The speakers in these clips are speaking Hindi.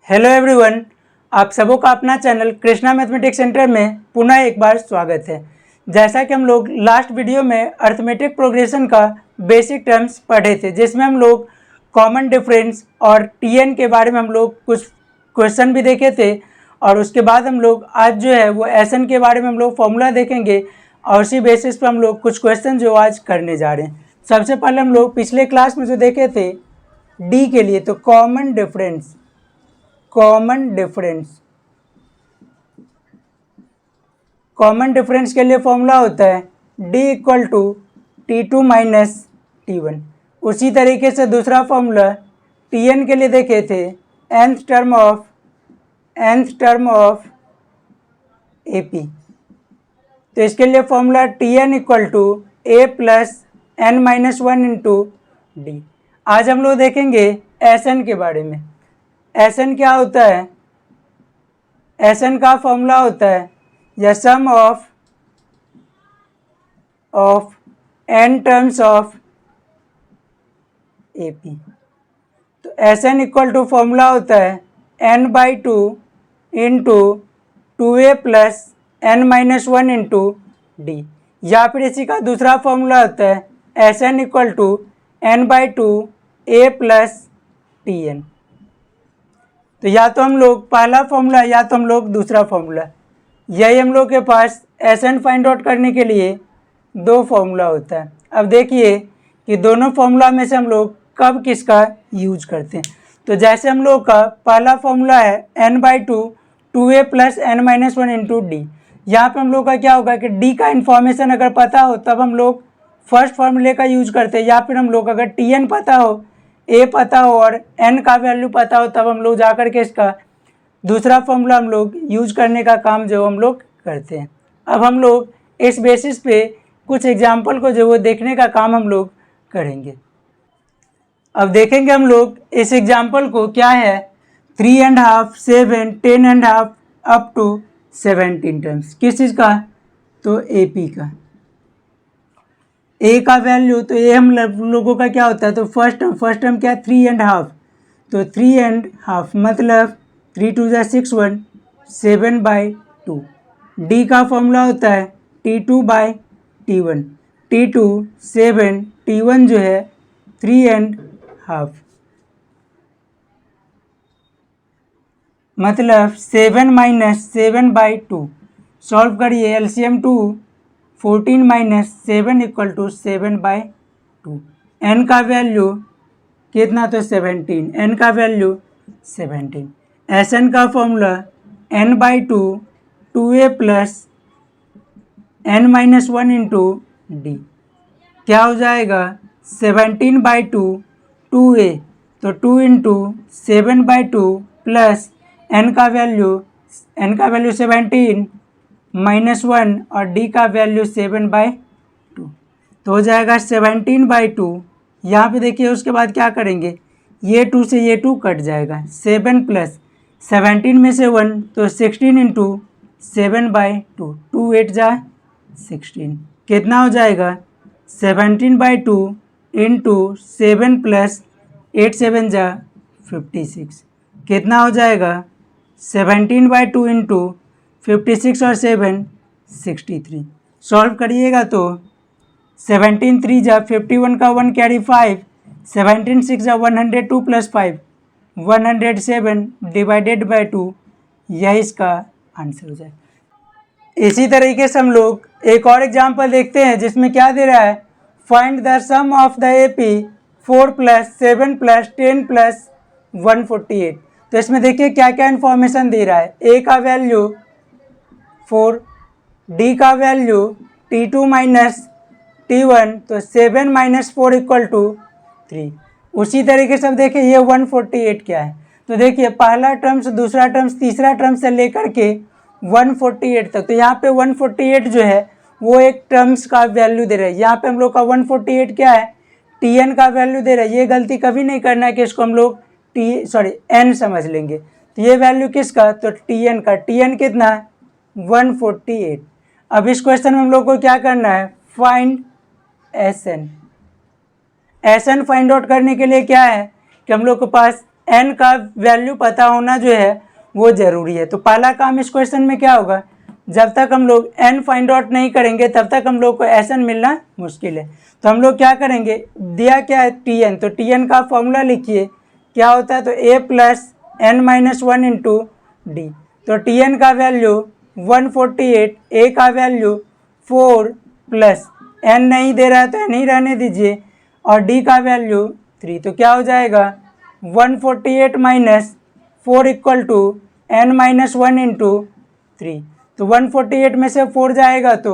हेलो एवरीवन, आप सबों का अपना चैनल कृष्णा मैथमेटिक्स सेंटर में पुनः एक बार स्वागत है। जैसा कि हम लोग लास्ट वीडियो में अर्थमेटिक प्रोग्रेशन का बेसिक टर्म्स पढ़े थे, जिसमें हम लोग कॉमन डिफरेंस और टीएन के बारे में हम लोग कुछ क्वेश्चन भी देखे थे। और उसके बाद हम लोग आज जो है वो एसएन के बारे में हम लोग फॉर्मूला देखेंगे और उसी बेसिस पर हम लोग कुछ क्वेश्चन जो आज करने जा रहे हैं। सबसे पहले हम लोग पिछले क्लास में जो देखे थे डी के लिए, तो कॉमन डिफरेंस के लिए फॉर्मूला होता है d equal to T2 minus T1। उसी तरीके से दूसरा फॉर्मूला Tn के लिए देखे थे nth टर्म ऑफ AP। तो इसके लिए formula Tn equal to a plus n minus 1 into D. आज हम लोग देखेंगे Sn के बारे में। Sn क्या होता है? Sn का फॉर्मूला होता है या sum of n terms of AP। तो Sn इक्वल टू फॉर्मूला होता है n/2 into 2a plus n minus 1 into D. या फिर इसी का दूसरा फॉर्मूला होता है Sn equal to n/2 a plus Tn। तो या तो हम लोग पहला फॉर्मूला या तो हम लोग दूसरा फॉर्मूला, यही हम लोग के पास Sn फाइंड आउट करने के लिए दो फॉर्मूला होता है। अब देखिए कि दोनों फॉर्मूला में से हम लोग कब किसका यूज करते हैं। तो जैसे हम लोग का पहला फॉर्मूला है n/2 2a plus n minus 1 into D. यहाँ पर हम लोग का क्या होगा कि डी का इन्फॉर्मेशन अगर पता हो तब हम लोग फर्स्ट फॉर्मूले का यूज करते हैं, या फिर हम लोग अगर Tn पता हो, a पता हो और n का वैल्यू पता हो तब हम लोग जा कर के इसका दूसरा फॉर्मूला हम लोग यूज करने का काम जो हम लोग करते हैं। अब हम लोग इस बेसिस पे कुछ एग्जाम्पल को जो वो देखने का काम हम लोग करेंगे। अब देखेंगे हम लोग इस एग्जाम्पल को, क्या है 3.5 7 10.5 अप टू 17 टर्म्स। किस चीज़ का? तो AP का। ए का वैल्यू, तो ये हम लोगों का क्या होता है, तो फर्स्ट टर्म क्या है 3.5। तो 3.5 मतलब 3 2 6 1 7/2। डी का फॉर्मूला होता है T2/T1। T2 7, T1 जो है 3.5 मतलब 7 माइनस 7/2। सॉल्व करिए, LCM 2 14 minus 7 equal to 7/2। n का वैल्यू कितना? तो 17। n का वैल्यू 17। Sn का formula n/2 2a plus n minus 1 into D. क्या हो जाएगा 17/2 2a, तो 2 इंटू 7/2 प्लस n का वैल्यू 17 माइनस 1 और d का वैल्यू 7/2। तो हो जाएगा 17/2। यहाँ पे देखिए उसके बाद क्या करेंगे, ये 2 से ये 2 कट जाएगा, 7 प्लस 17 में से 1 तो 16 इंटू 7/2, 2 8 जा 16। कितना हो जाएगा 17/2 इंटू 7 प्लस 8 7 जा 56। कितना हो जाएगा 17/2 इंटू 56 और 7 63। सॉल्व करिएगा तो 17 3 जा 51 का 1 कैरी 5, 17 6 जा 102 प्लस 5 107 डिवाइडेड बाई 2। यही इसका आंसर हो जाए। इसी तरीके से हम लोग एक और एग्जांपल देखते हैं जिसमें क्या दे रहा है, find the sum of the AP 4 plus 7 plus 10 plus 148। तो इसमें देखिए क्या क्या इन्फॉर्मेशन दे रहा है। A का वैल्यू 4, D का वैल्यू T2 माइनस T1, तो 7 माइनस 4 इक्वल टू 3। उसी तरीके से अब देखिए ये 148 क्या है, तो देखिए पहला टर्म्स दूसरा टर्म्स तीसरा टर्म से लेकर के 148 तक। तो यहाँ पे 148 जो है वो एक टर्म्स का वैल्यू दे रहा है। यहाँ पे हम लोग का 148 क्या है, Tn का वैल्यू दे रहा है। ये गलती कभी नहीं करना है कि इसको हम लोग n समझ लेंगे। तो ये वैल्यू किसका, तो Tn का। Tn कितना है 148। अब इस क्वेश्चन में हम लोग को क्या करना है, find Sn। Sn find out करने के लिए क्या है कि हम लोग के पास एन का वैल्यू पता होना जो है वो ज़रूरी है। तो पहला काम इस क्वेश्चन में क्या होगा, जब तक हम लोग एन फाइंड आउट नहीं करेंगे तब तक हम लोग को एस एन मिलना मुश्किल है। तो हम लोग क्या करेंगे, दिया क्या है टी एन, तो टी एन का फॉर्मूला लिखिए, क्या होता है, तो A plus N minus one into D. तो टी एन का वैल्यू 148, ए का वैल्यू 4 प्लस एन नहीं दे रहा है तो एन ही रहने दीजिए, और डी का वैल्यू 3। तो क्या हो जाएगा 148 minus 4 equal to N minus one into 3। तो 148 में से 4 जाएगा तो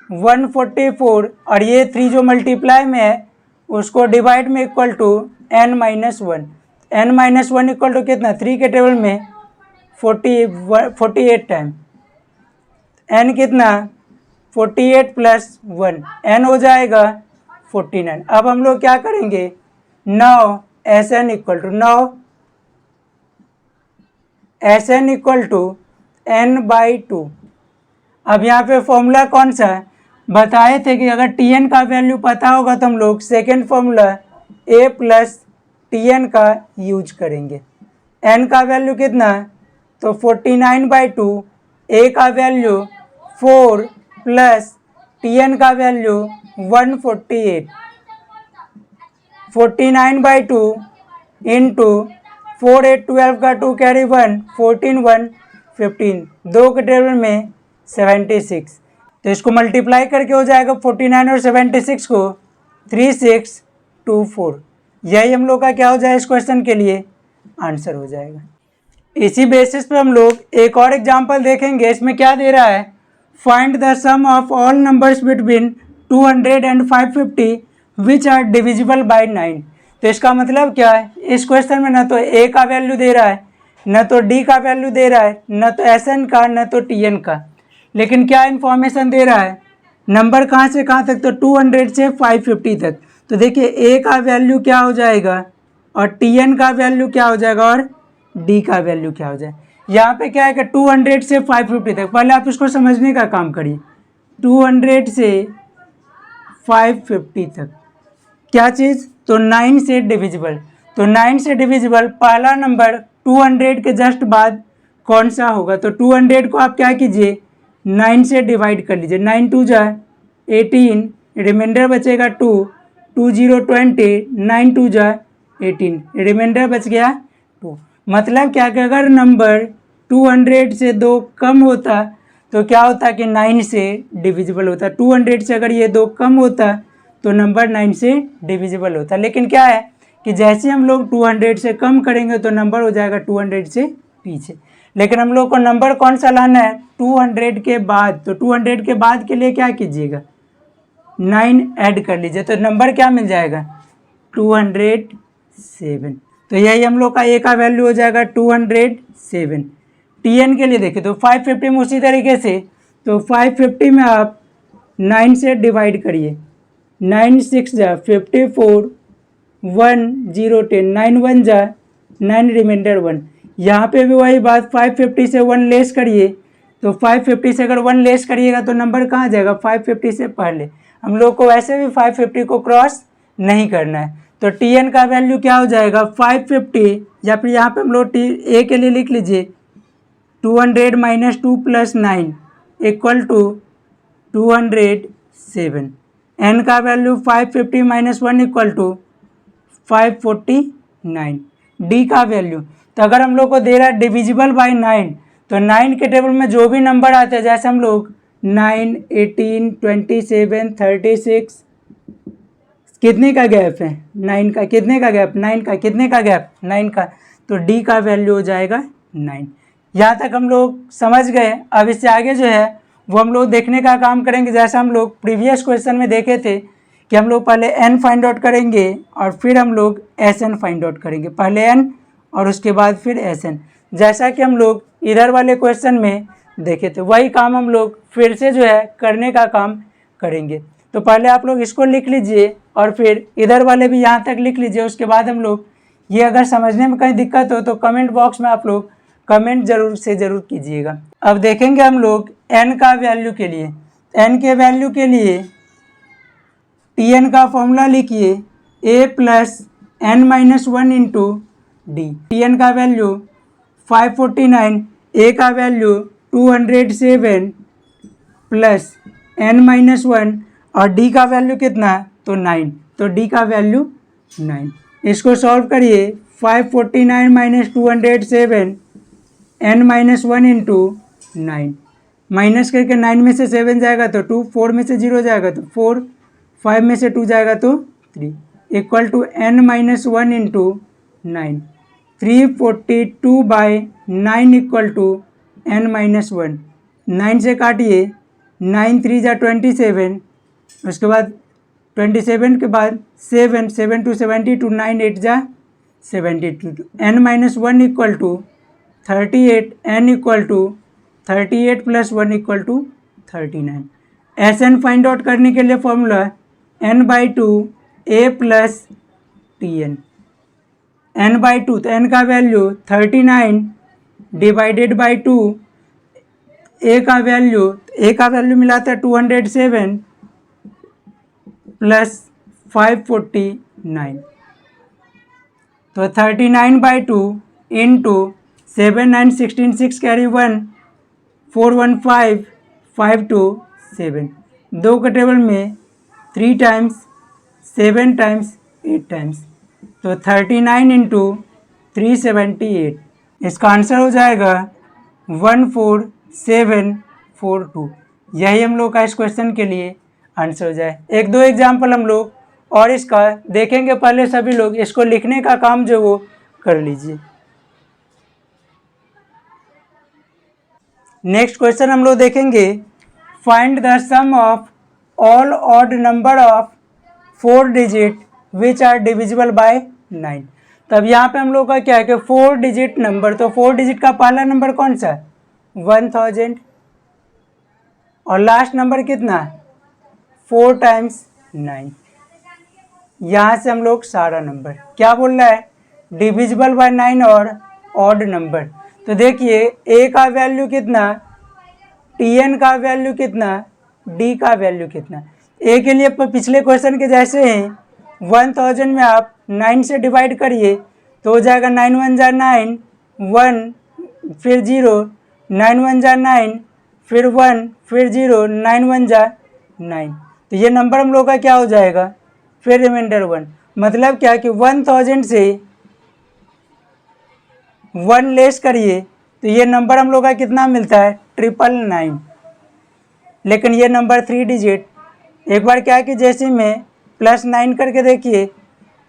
144, और ये 3 जो मल्टीप्लाई में है उसको डिवाइड में equal to N minus one. N minus one equal to कितना, 3 के टेबल में 48 टाइम, एन कितना 48 प्लस 1, एन हो जाएगा 49। अब हम लोग क्या करेंगे, 9 S N equal to 9 S N equal to N by 2। अब यहाँ पे फॉर्मूला कौन सा है, बताए थे कि अगर टी एन का वैल्यू पता होगा तो हम लोग सेकेंड फॉर्मूला ए प्लस टी एन का यूज करेंगे। एन का वैल्यू कितना है, तो 49/2, ए का वैल्यू 4 प्लस टी एन का वैल्यू 148, 49/2 इंटू 4 8 12 का 2 कैरी 1, 14 1 15, 2 के टेबल में 76। तो इसको मल्टीप्लाई करके हो जाएगा 49 और 76 को 3624। यही हम लोग का क्या हो जाए इस क्वेश्चन के लिए आंसर हो जाएगा। इसी बेसिस पे हम लोग एक और एग्जांपल देखेंगे। इसमें क्या दे रहा है, find the sum of all numbers between 200 and 550 which are divisible by 9। तो इसका मतलब क्या है, इस क्वेश्चन में न तो ए का वैल्यू दे रहा है, न तो डी का वैल्यू दे रहा है, न तो एस एन का, न तो टी एन का, लेकिन क्या इन्फॉर्मेशन दे रहा है, नंबर कहाँ से कहाँ तक, तो 200 से 550 तक। तो देखिए ए का वैल्यू क्या हो जाएगा और टी एन का वैल्यू क्या हो जाएगा और डी का वैल्यू क्या हो जाएगा। यहाँ पे क्या है कि 200 से 550 तक, पहले आप इसको समझने का काम करिए। 200 से 550 तक क्या चीज़, तो 9 से डिविजिबल। तो 9 से डिविजिबल पहला नंबर 200 के जस्ट बाद कौन सा होगा, तो 200 को आप क्या कीजिए 9 से डिवाइड कर लीजिए। 9 2 जा 18, रिमाइंडर बचेगा 2, 2 0 20, 9 2 जा 18, रिमाइंडर बच गया 2। मतलब क्या कि अगर नंबर 200 से 2 कम होता तो क्या होता कि 9 से डिविजिबल होता। 200 से अगर ये 2 कम होता तो नंबर 9 से डिविजिबल होता। लेकिन क्या है कि जैसे हम लोग 200 से कम करेंगे तो नंबर हो जाएगा 200 से पीछे। लेकिन हम लोग को नंबर कौन सा लाना है, 200 के बाद। तो 200 के बाद के लिए क्या कीजिएगा 9 ऐड कर लीजिए, तो नंबर क्या मिल जाएगा 207। तो यही हम लोग का ए का वैल्यू हो जाएगा 207। टी एन के लिए देखिए तो 550 में उसी तरीके से, तो 550 में आप 9 से डिवाइड करिए, 9 6 जा 54, 1 0 10, 9 1 जा 9, रिमाइंडर 1। यहाँ पे भी वही बात, 550 से 1 लेस करिए, तो 550 से अगर 1 लेस करिएगा तो नंबर कहाँ जाएगा 550 से पहले। हम लोग को वैसे भी 550 को क्रॉस नहीं करना है। तो टी एन का वैल्यू क्या हो जाएगा 550, या फिर यहाँ पे हम लोग ए के लिए लिख लीजिए 200 minus 2 plus 9 equal to 207। N का value 550 minus 1 equal to 549। D का वैल्यू, तो अगर हम लोग को दे रहा है डिविजिबल बाय 9, तो 9 के टेबल में जो भी नंबर आते हैं, जैसे हम लोग 9 18 27 36, कितने का गैप है 9 का, कितने का गैप 9 का, कितने का गैप 9 का, तो डी का वैल्यू हो जाएगा 9। यहाँ तक हम लोग समझ गए। अब इससे आगे जो है वो हम लोग देखने का काम करेंगे। जैसे हम लोग प्रीवियस क्वेश्चन में देखे थे कि हम लोग पहले एन फाइंड आउट करेंगे और फिर हम लोग एस एन फाइंड आउट करेंगे, पहले एन और उसके बाद फिर एस एन, जैसा कि हम लोग इधर वाले क्वेश्चन में देखे थे। वही काम हम लोग फिर से जो है करने का काम करेंगे। तो पहले आप लोग इसको लिख लीजिए और फिर इधर वाले भी यहाँ तक लिख लीजिए। उसके बाद हम लोग ये अगर समझने में कहीं दिक्कत हो तो कमेंट बॉक्स में आप लोग कमेंट जरूर से ज़रूर कीजिएगा। अब देखेंगे हम लोग एन का वैल्यू के लिए। एन के वैल्यू के लिए टी एन का फॉर्मूला लिखिए, a plus n minus one into d. T N का वैल्यू 549, ए का value 207 plus n minus one और डी का वैल्यू कितना, तो 9, तो डी का वैल्यू 9। इसको सॉल्व करिए, 549 minus 207 n minus one into 9, minus करके 9 में से 7 जाएगा तो 2, 4 में से 0 जाएगा तो 4, 5 में से 2 जाएगा तो 3, equal to n minus one into 9। 342 by 9 equal to n minus one. 9 से काटिए, 9 3 जा 27, उसके बाद 27 के बाद 7, 7 टू 72, 9 8 जा 72, n minus one equal to 38, n equal to 38 plus 1 equal to 39। S N find out करने के लिए formula n/2 a plus T N. n/2, तो n का वैल्यू 39 डिवाइडेड बाई 2, a का वैल्यू मिला था 207 प्लस 549, तो 39/2 इंटू 7 9 16 6 कैरी 1 415 5 2 7, 2 के टेबल में 3 टाइम्स 7 टाइम्स 8 टाइम्स, तो 39 इंटू 378। इसका आंसर हो जाएगा 14742। यही हम लोग का इस क्वेश्चन के लिए आंसर हो जाए। एक दो एग्जाम्पल हम लोग और इसका देखेंगे, पहले सभी लोग इसको लिखने का काम जो वो कर लीजिए। नेक्स्ट क्वेश्चन हम लोग देखेंगे, find the sum of all odd number of 4 digit which are divisible by 9। तब यहाँ पे हम लोग का क्या है कि 4 डिजिट नंबर, तो 4 डिजिट का पहला नंबर कौन सा, 1000, और लास्ट नंबर कितना, 4 टाइम्स 9। यहाँ से हम लोग सारा नंबर क्या बोल रहा है, डिविजिबल बाय 9 और ऑड नंबर। तो देखिए ए का वैल्यू कितना, टी एन का वैल्यू कितना, डी का वैल्यू कितना। ए के लिए पिछले क्वेश्चन के जैसे ही 1000 में आप 9 से डिवाइड करिए तो हो जाएगा 9 1 जा 9, 1 फिर 0, 9 1 जा 9, फिर 1 फिर 0, 9 1 जा 9। तो ये नंबर हम लोग का क्या हो जाएगा, फिर रिमाइंडर 1, मतलब क्या कि 1000 से 1 लेस करिए तो ये नंबर हम लोग का कितना मिलता है, 999। लेकिन ये नंबर 3 डिजिट, एक बार क्या कि जैसे में प्लस 9 करके देखिए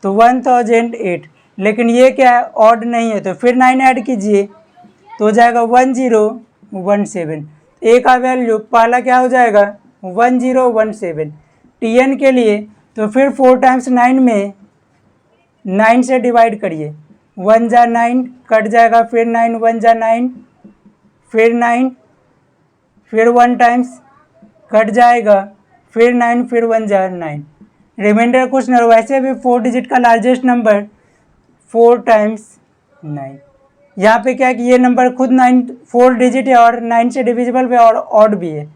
तो 1008, लेकिन ये क्या है, ऑड नहीं है, तो फिर 9 ऐड कीजिए तो हो जाएगा 1017। ए का वैल्यू पहला क्या हो जाएगा, 1017। टी एन के लिए तो फिर 4 टाइम्स 9 में 9 से डिवाइड करिए, 1 जा 9 कट जाएगा, फिर 9 1 जा 9, फिर 9, फिर 1 टाइम्स कट जाएगा, फिर 9, फिर 1 जा 9, रिमाइंडर कुछ नहीं। वैसे भी 4 डिजिट का लार्जेस्ट नंबर 4 टाइम्स 9। यहाँ पे क्या है कि ये नंबर खुद 4 डिजिट है और 9 से डिविजिबल भी और ऑड भी है,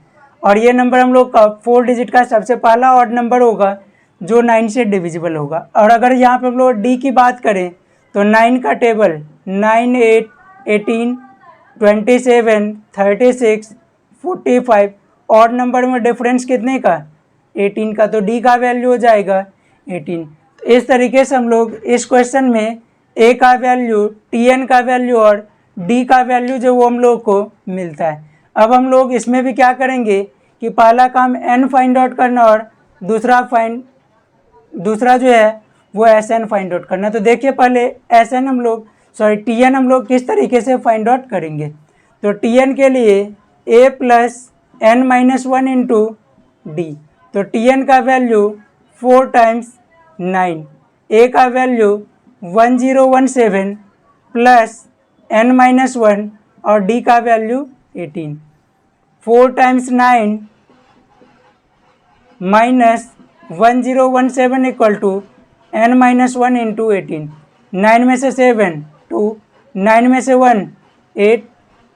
और ये नंबर हम लोग का 4 डिजिट का सबसे पहला ऑड नंबर होगा जो 9 से डिविजिबल होगा। और अगर यहाँ पे हम लोग डी की बात करें तो 9 का टेबल 9 8 18 27 36 45, ऑड नंबर में डिफरेंस कितने का, 18 का, तो डी का वैल्यू हो जाएगा 18। तो इस तरीके से हम लोग इस क्वेश्चन में ए का वैल्यू, टी एन का वैल्यू और डी का वैल्यू जो वो हम लोग को मिलता है। अब हम लोग इसमें भी क्या करेंगे कि पहला काम एन फाइंड आउट करना और दूसरा जो है वो एस एन फाइंड आउट करना। तो देखिए पहले एस एन टी एन हम लोग किस तरीके से फाइंड आउट करेंगे। तो टी एन के लिए a plus N minus one into D, तो टी एन का वैल्यू 4 टाइम्स 9, ए का value 1017 plus N minus one और डी का value 18, 4 times 9 minus 1017 equal to N minus one into 18। 9 में से 7 2, 9 में से 1 8,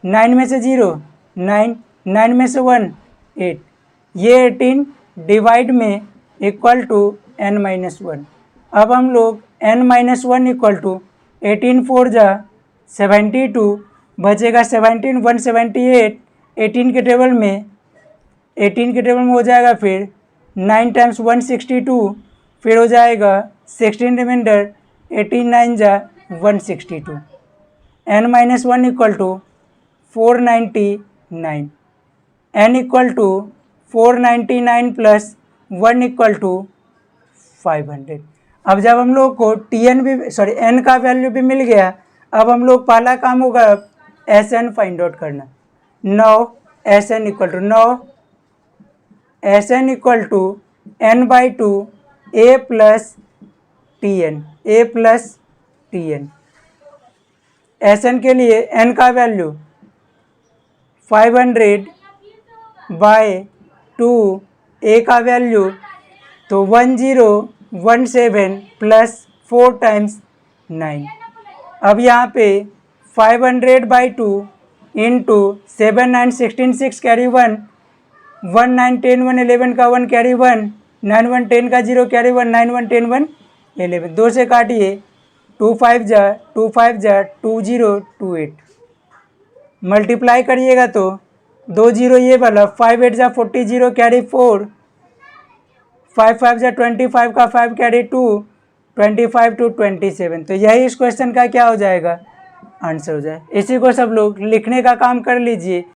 9 में से 0 9, 9 में से 1 8, ये 18 डिवाइड में equal to N minus one. अब हम लोग n minus one equal to 18 4 जा 72, बचेगा 17 178, 18 के टेबल में हो जाएगा फिर 9 टाइम्स 162, फिर हो जाएगा 16 रिमाइंडर, 18 9 जा 162, n minus one equal to 499, n equal to 499 plus 1 equal to 500। अब जब हम लोग को n का वैल्यू भी मिल गया, अब हम लोग पहला काम होगा Sn फाइंड आउट करना। 9 Sn equal to n by two a plus tn। Sn के लिए n का वैल्यू 500 बाय 2, a का वैल्यू तो 1017 प्लस 4 टाइम्स 9। अब यहाँ पे 500 बाई 2 इंटू 7 9 16 6 कैरी 1, 1 9 10 1 11 का 1 कैरी 1, 9 1 10 का 0 कैरी 1, 9 1 10 1 11, 2 से काटिए 2 5 जा 2 0 2 8, मल्टीप्लाई करिएगा तो 2 0 ये वाला, 5 8 जा 40 0 कैरी 4, 5 5 जा 25 का 5 कैरी 2, 25 टू 27। तो यही इस क्वेश्चन का क्या हो जाएगा, आंसर हो जाए। इसी को सब लोग लिखने का काम कर लीजिए।